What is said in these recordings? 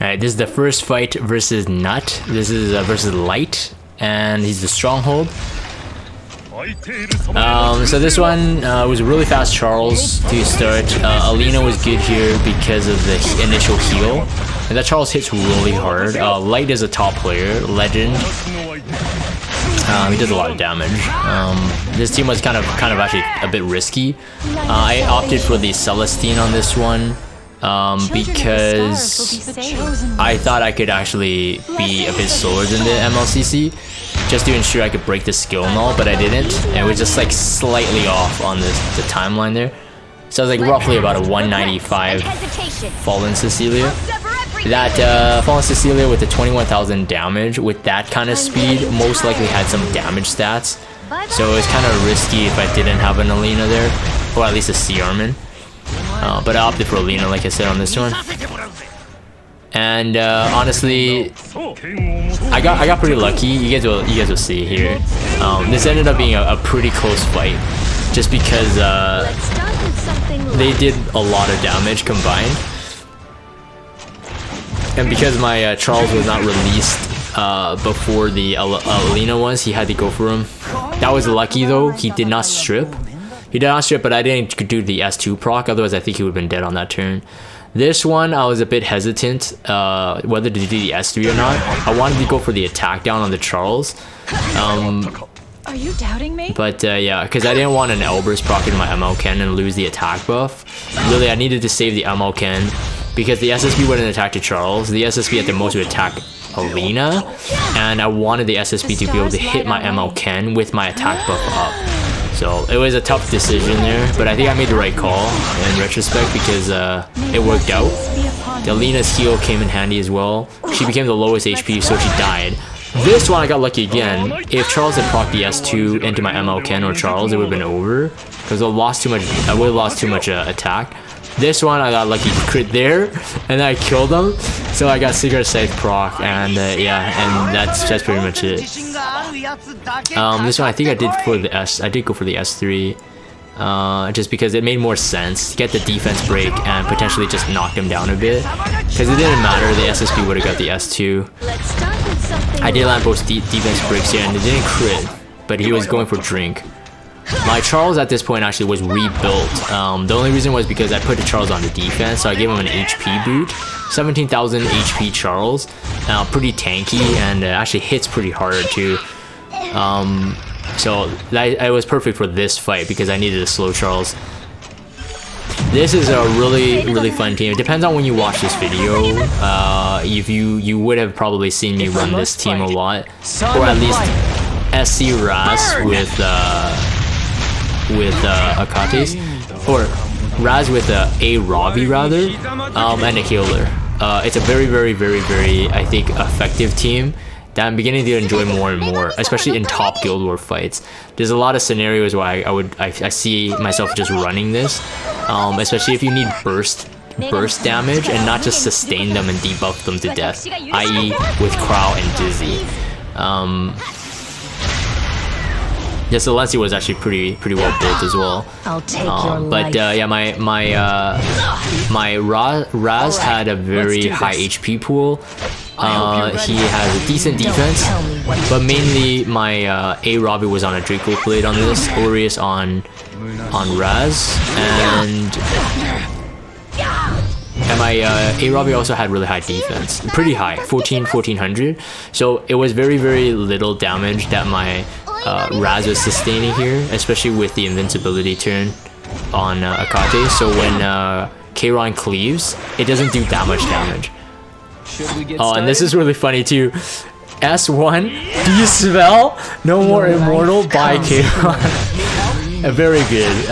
Alright, this is the first fight versus Nut. This is versus Light, and he's the Stronghold. So this one was a really fast Charles to start. Alina was good here because of the initial heal. And that Charles hits really hard. Light is a top player, legend. He does a lot of damage. This team was kind of actually a bit risky. I opted for the Celestine on this one. Because I thought I could actually be a bit slower than the MLCC just to ensure I could break the skill null, but I didn't. And it was just like slightly off on the timeline there. So I was like roughly about a 195 Fallen Cecilia. That Fallen Cecilia with the 21,000 damage with that kind of speed most likely had some damage stats. So it was kind of risky if I didn't have an Alina there, or at least a C-Armin. But I opted for Alina, like I said, on this one. And honestly, I got pretty lucky. You guys will see here. This ended up being a pretty close fight, just because they did a lot of damage combined, and because my Charles was not released before the Alina was, he had to go for him. That was lucky though. He did not strip. But I didn't do the S2 proc, otherwise I think he would have been dead on that turn. This one, I was a bit hesitant whether to do the S3 or not. I wanted to go for the attack down on the Charles. Are you doubting me? But yeah, because I didn't want an Elburst proc in my ML Ken and lose the attack buff. Really, I needed to save the ML Ken because the SSB wouldn't attack the Charles. The SSB at the most would attack Alina, and I wanted the SSB to be able to hit my ML Ken with my attack buff up. So it was a tough decision there, but I think I made the right call in retrospect because it worked out. The Alina's heal came in handy as well. She became the lowest HP, so she died. This one I got lucky again. If Charles had proc the S2 into my ML Ken or Charles, it would have been over because I would have lost too much attack. This one I got lucky to crit there, and then I killed him. So I got Cigarette Scythe proc, and yeah, and that's pretty much it. This one I think I did go for the S3, just because it made more sense to get the defense break and potentially just knock him down a bit, because it didn't matter, the SSB would have got the S2. I did land both defense breaks here, and it didn't crit, but he was going for drink. My Charles at this point actually was rebuilt. The only reason was because I put the Charles on the defense, so I gave him an HP boot. 17,000 HP Charles, pretty tanky, and actually hits pretty hard too. So it was perfect for this fight because I needed a slow Charles. This is a really fun team. It depends on when you watch this video. If you would have probably seen me run this team a lot, or at least SC Ras with Akates, or Raz with a Ravi rather, and a healer. It's a very I think effective team that I'm beginning to enjoy more and more, especially in top Guild War fights. There's a lot of scenarios where I see myself just running this, especially if you need burst damage and not just sustain them and debuff them to death, i.e. with Crow and Dizzy. Yeah, so Lency was actually pretty well built as well. But yeah, my Raz had a very high HP pool. He has a decent defense, but mainly my Robbie was on a Draco Blade on this, Aureus on Raz, and my Robbie also had really high defense, pretty high, 1400. So it was very little damage that my Raz was sustaining here, especially with the invincibility turn on Akate. So when Kayron cleaves, it doesn't do that much damage. Oh, and this is really funny too. S1, do you smell? No More Immortal by Kayron. Very good.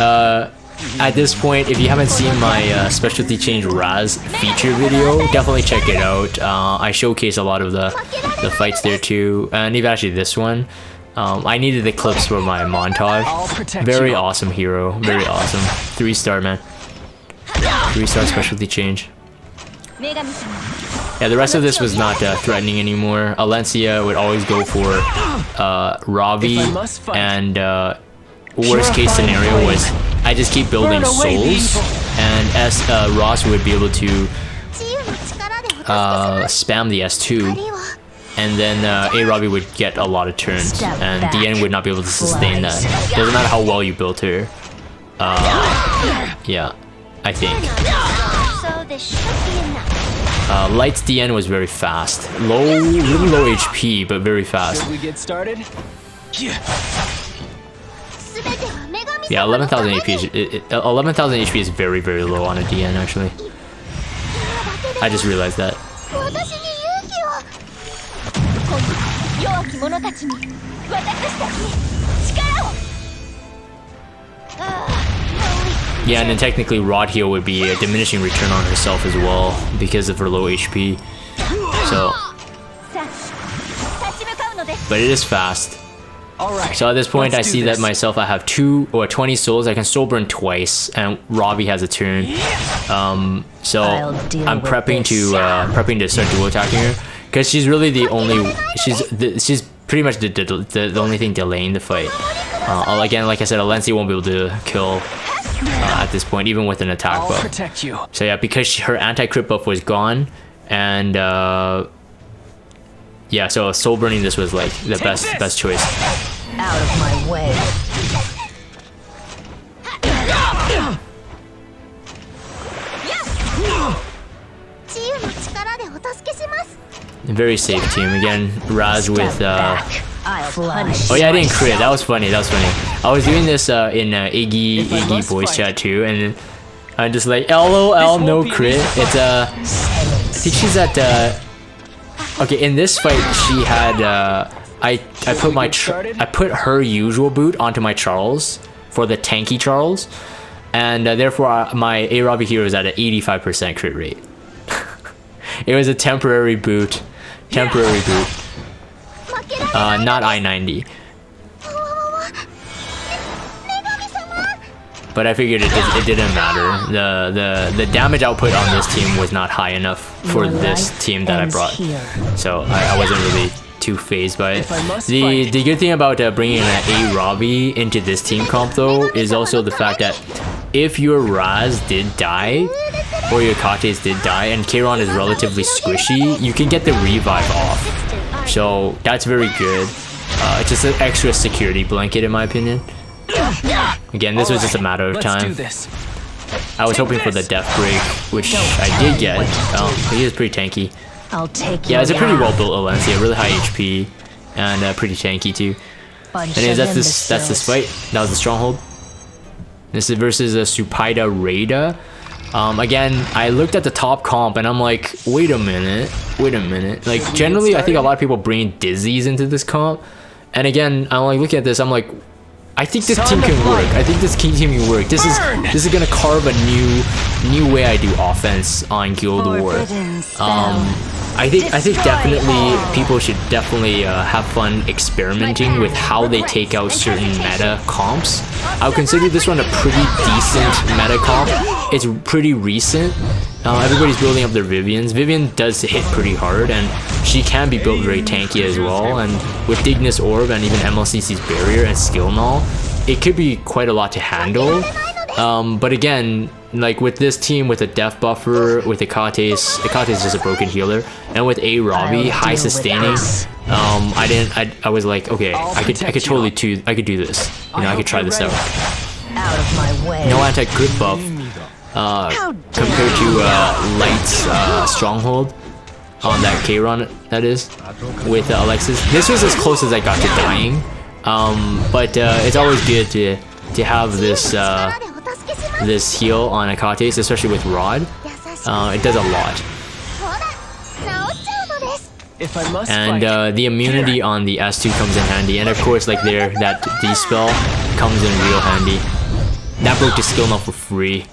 At this point, if you haven't seen my specialty change Raz feature video, definitely check it out. I showcase a lot of the fights there too, and even actually this one. I needed the clips for my montage. Very awesome hero, very awesome. 3-star, man. 3-star specialty change. Yeah, the rest of this was not threatening anymore. Alencia would always go for Ravi, and worst case scenario was I just keep building souls, and Ross would be able to spam the S2, and then A Robbie would get a lot of turns, and DN would not be able to sustain that. Doesn't matter how well you built her. Yeah, I think. So this should be enough. Light's DN was very fast. Really low HP, but very fast. Should we get started? Yeah, 11,000 HP is 11,000 HP is very low on a DN actually. I just realized that. Yeah, and then technically Rod Heal would be a diminishing return on herself as well because of her low HP. So, but it is fast. So at this point, I see that myself, I have 20 souls. I can soul burn twice, and Robbie has a turn. So I'm prepping to start dual attacking her because she's really the only. She's pretty much the only thing delaying the fight. Again, like I said, Alencia won't be able to kill at this point, even with an attack buff. Protect you. So yeah, because her anti-crit buff was gone, and yeah, so soul burning this was like the best choice. Out of my way. Very safe team again. Raz with I'll punish. oh yeah, I didn't crit. That was funny. I was doing this in Iggy voice chat too, and I'm just like LOL, no crit. It's I think she's at okay, in this fight she had I put her usual boot onto my Charles for the tanky Charles, and therefore my A Robbie hero is at an 85% crit rate. It was a temporary boot, not I-90. But I figured it didn't matter. The damage output on this team was not high enough for this team that I brought, so I wasn't really too phased by it. The good thing about bringing an A Robbie into this team comp though is also the fact that if your Raz did die or your Kates did die and Keiron is relatively squishy, you can get the revive off. So that's very good. It's just an extra security blanket in my opinion. Again, this was just a matter of time. I was hoping for the death break, which I did get. He is pretty tanky. I'll take Yeah, it's a pretty well built Alencia, really high HP, and pretty tanky too. Anyways, that's this fight. That was the stronghold. This is versus a Supaida Raida. Again, I looked at the top comp and I'm like, wait a minute. Like generally, I think a lot of people bring Dizzies into this comp, and again, I'm like looking at this, I'm like, I think this team can work. This is gonna carve a new way I do offense on Guild War. I think definitely people should definitely have fun experimenting with how they take out certain meta comps. I would consider this one a pretty decent meta comp. It's pretty recent. Everybody's building up their Vivians. Vivian does hit pretty hard, and she can be built very tanky as well. And with Dignus Orb and even MLCC's Barrier and Skill Null, it could be quite a lot to handle. But again, like with this team, with a Death Buffer, with the Kates is just a broken healer, and with A Robbie, high sustaining, I was like, okay, I could totally do this. You know, I could try this out. Out of my way. No anti-crit buff compared to Light's stronghold on that Keiron, that is, with Alexis. This was as close as I got to dying, but it's always good to have this this heal on Akates, especially with Rod. It does a lot. And the immunity on the S2 comes in handy, and of course, like that D-spell comes in real handy. That broke the skill now for free.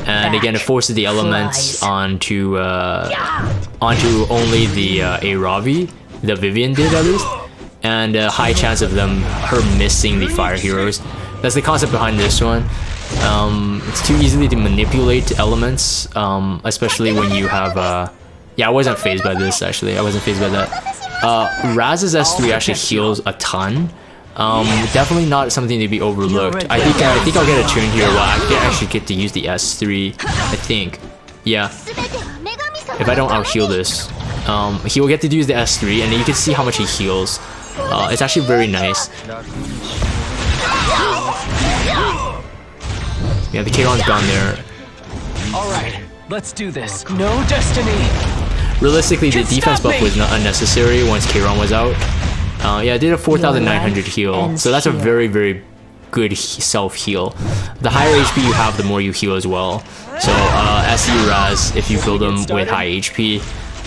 And again, it forces the elements onto only the A Robbie. The Vivian did at least, and a high chance of her missing the fire heroes. That's the concept behind this one. It's too easily to manipulate elements, especially when you have yeah, I wasn't phased by this actually. I wasn't phased by that. Raz's S3 actually heals a ton. Definitely not something to be overlooked. I think I'll get a turn here where I actually get to use the S3. I think, yeah. If if I don't out heal this. He will get to use the S3, and you can see how much he heals. It's actually very nice. Yeah, the K-Ron's gone there. Alright, let's do this. No destiny! Realistically, the defense buff was not unnecessary once K-Ron was out. Yeah, I did a 4,900 heal, so that's a very, very good self-heal. The higher HP you have, the more you heal as well. So, Adventurer Ras, if you build him with high HP,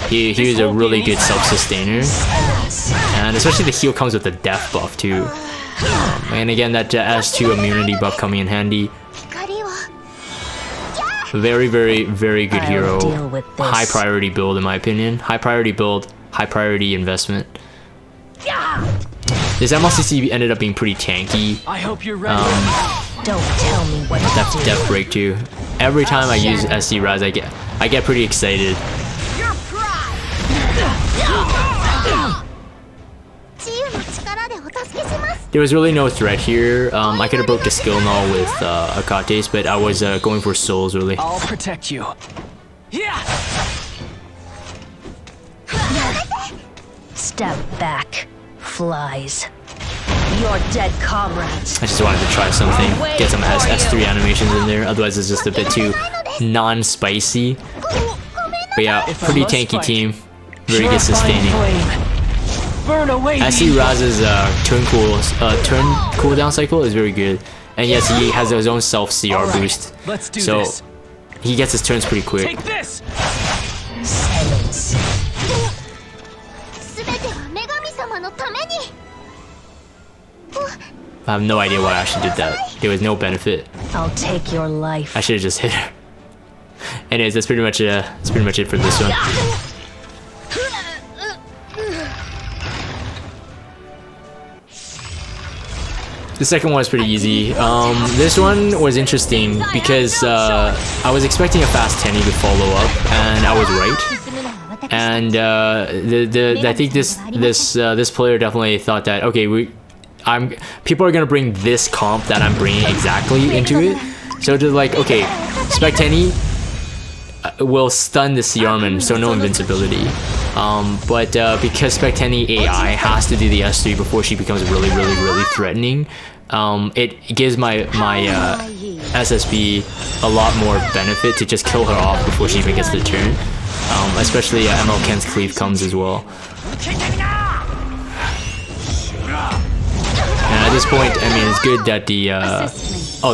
he is a really good self-sustainer. And especially the heal comes with the death buff too. And again, that S2 immunity buff coming in handy. Very, very, very good hero. High priority build in my opinion. High priority build, high priority investment. This MLCC ended up being pretty tanky. I hope you're ready. Don't tell me what That's death break too. Every time I use Adventurer Ras, I get pretty excited. There was really no threat here. I could have broke the skill null with Akates, but I was going for souls really. I'll protect you. Yeah. Step back, flies. Your dead comrades. I just wanted to try something, get some S3 animations in there. Otherwise, it's just a bit too non-spicy. But yeah, pretty tanky team. Very good sustaining. Adventurer Ras's turn cooldown cycle is very good, and yes, he has his own self CR boost, so he gets his turns pretty quick. Take this. I have no idea why I actually did that. There was no benefit. I'll take your life. I should have just hit her. Anyways, that's pretty much it for this one. The second one was pretty easy. This one was interesting because I was expecting a fast Tenny to follow up, and I was right. And I think this player definitely thought that, okay, people are gonna bring this comp that I'm bringing exactly into it. So they're like, okay, Spec Tenny will stun the CRman, so no invincibility. But because Spec Tenny AI has to do the S3 before she becomes really threatening, it gives my SSB a lot more benefit to just kill her off before she even gets the turn. Especially ML Ken's cleave comes as well. And at this point, I mean, it's good that the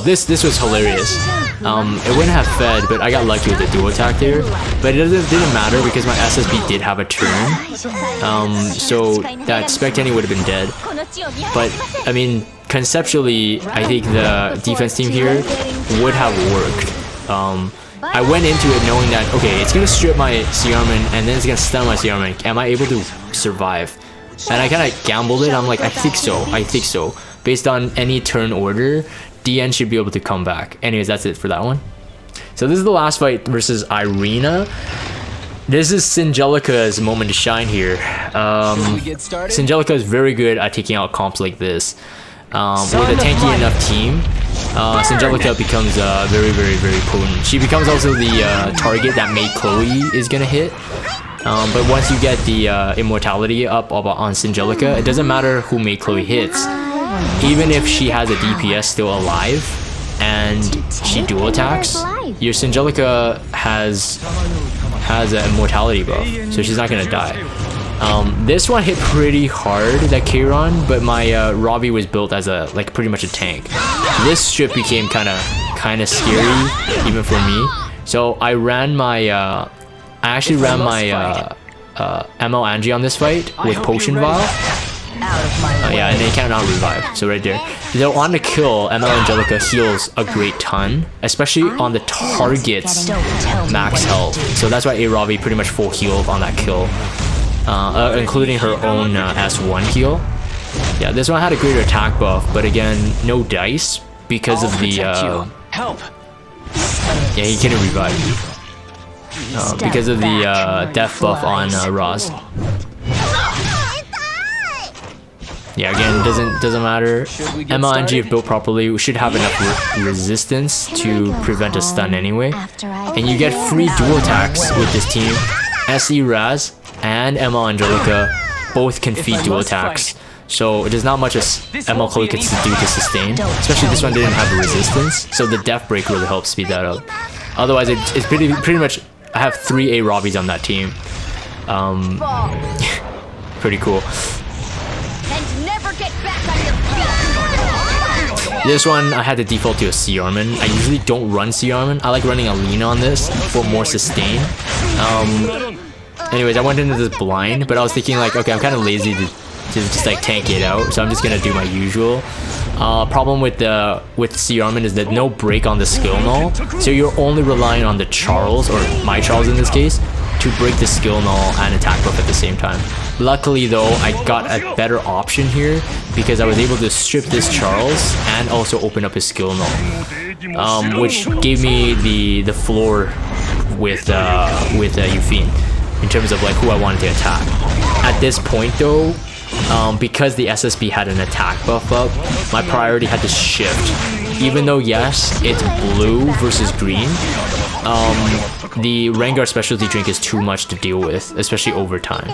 this was hilarious. It wouldn't have fed, but I got lucky with the dual attack there. But it didn't matter because my SSB did have a turn. So that Spec Tenny would have been dead. But I mean, conceptually, I think the defense team here would have worked. I went into it knowing that, okay, it's gonna strip my CRman and then it's gonna stun my CRman. Am I able to survive? And I kind of gambled it. I'm like, I think so. Based on any turn order, DN should be able to come back. Anyways, that's it for that one. So this is the last fight versus Irina. This is Singelica's moment to shine here. Singelica is very good at taking out comps like this. With a tanky enough team, Singelica becomes very potent. She becomes also the target that Maid Chloe is gonna hit. But once you get the immortality up on Singelica, it doesn't matter who Maid Chloe hits. Even if she has a DPS still alive and she dual attacks, your Singelica has an immortality buff, so she's not gonna die. This one hit pretty hard, that K-Ron, but my Robbie was built as pretty much a tank. This strip became kind of scary even for me. So I actually ran my ML Angie on this fight with Potion Vial. Yeah, and they cannot revive. So right there, though on the kill, ML Angelica heals a great ton, especially on the target's max health. So that's why Robbie pretty much full healed on that kill, including her own S1 heal. Yeah, this one had a greater attack buff, but again, no dice because of the help. Yeah, he couldn't revive because of the death buff on Ras. Yeah, again, doesn't matter. MLNG, if built properly, we should have enough resistance to prevent a stun anyway. And you get free dual attacks with this team. SE Ras and ML Angelica both can feed dual attacks. So there's not much ML Chloe can do to sustain. Especially this one didn't have the resistance. So the Death Break really helps speed that up. Otherwise, it's pretty much... I have 3 A Robbies on that team. Pretty cool. And never get back on your feet. This one, I had to default to a C Armin. I usually don't run C Armin. I like running Alina on this for more sustain. Anyways, I went into this blind, but I was thinking like, okay, I'm kind of lazy to just like tank it out, so I'm just gonna do my usual. Problem with C Armin is that no break on the skill null, so you're only relying on the Charles, or my Charles in this case, to break the skill null and attack buff at the same time. Luckily though, I got a better option here because I was able to strip this Charles and also open up his skill null, which gave me the floor with Yufine in terms of like who I wanted to attack. At this point though, because the SSB had an attack buff up, my priority had to shift. Even though yes, it's blue versus green, the Rengar specialty drink is too much to deal with, especially over time.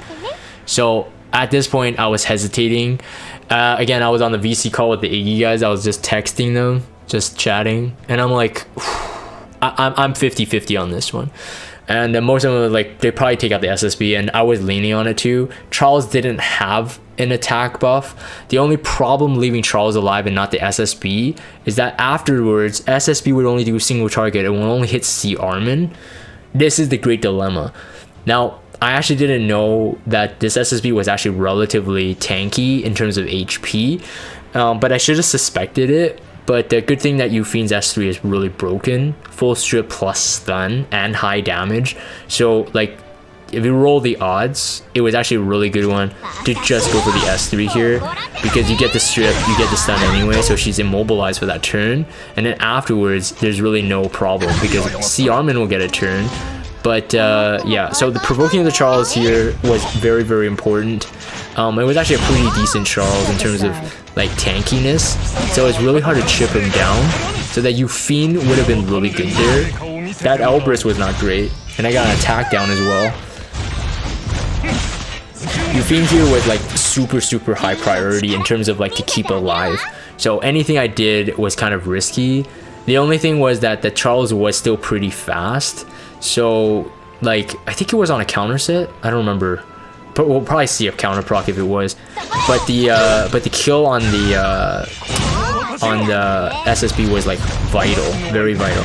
So at this point, I was hesitating. Again, I was on the VC call with the Iggy guys. I was just texting them, just chatting, and I'm like, I'm 50-50 on this one. And then most of them were like, they probably take out the SSB, and I was leaning on it too. Charles didn't have an attack buff. The only problem leaving Charles alive and not the SSB is that afterwards, SSB would only do a single target and would only hit C Armin. This is the great dilemma. Now, I actually didn't know that this SSB was actually relatively tanky in terms of HP, but I should have suspected it. But the good thing that Yufine's S3 is really broken, full strip plus stun and high damage. So like, if you roll the odds, it was actually a really good one to just go for the S3 here, because you get the strip, you get the stun anyway, so she's immobilized for that turn, and then afterwards there's really no problem because C Armin will get a turn. But yeah, so the provoking of the Charles here was very, very important. It was actually a pretty decent Charles in terms of like tankiness, so it's really hard to chip him down, so that Yufine would have been really good there. That Elbrus was not great, and I got an attack down as well. Yufine here was like super high priority in terms of like to keep alive, so anything I did was kind of risky. The only thing was that the Charles was still pretty fast, so like I think it was on a counter set, I don't remember, but we'll probably see a counter proc if it was. But the kill on the SSB was like vital, very vital.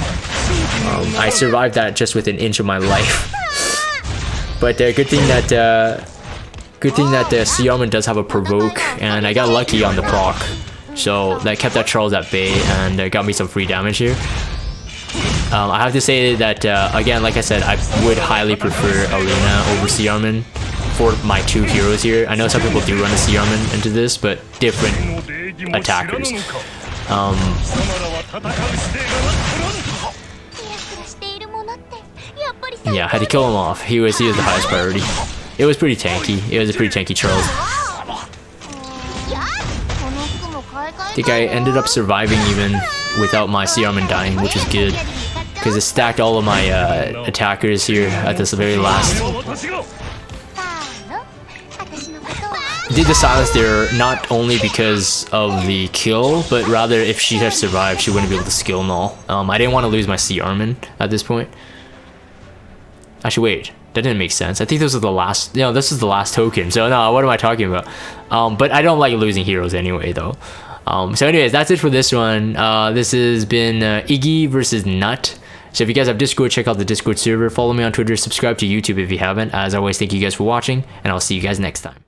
I survived that just with an inch of my life. But good thing that the C Armin does have a provoke, and I got lucky on the proc, so that kept that Charles at bay and got me some free damage here. I have to say that again, like I said, I would highly prefer Alina over C Armin for my 2 heroes here. I know some people do run a C Armin into this, but different attackers. Yeah, I had to kill him off. He was the highest priority. It was pretty tanky. It was a pretty tanky Charles. I think I ended up surviving even without my C Armin dying, which is good, because it stacked all of my attackers here at this very last. Did the silence there not only because of the kill, but rather if she had survived, she wouldn't be able to skill null. I didn't want to lose my C Armin at this point. Actually, wait, that didn't make sense. I think this was the last. No, this is the last token. So no, what am I talking about? But I don't like losing heroes anyway, though. So anyways, that's it for this one. This has been Iggy versus Nut. So if you guys have Discord, check out the Discord server. Follow me on Twitter. Subscribe to YouTube if you haven't. As always, thank you guys for watching, and I'll see you guys next time.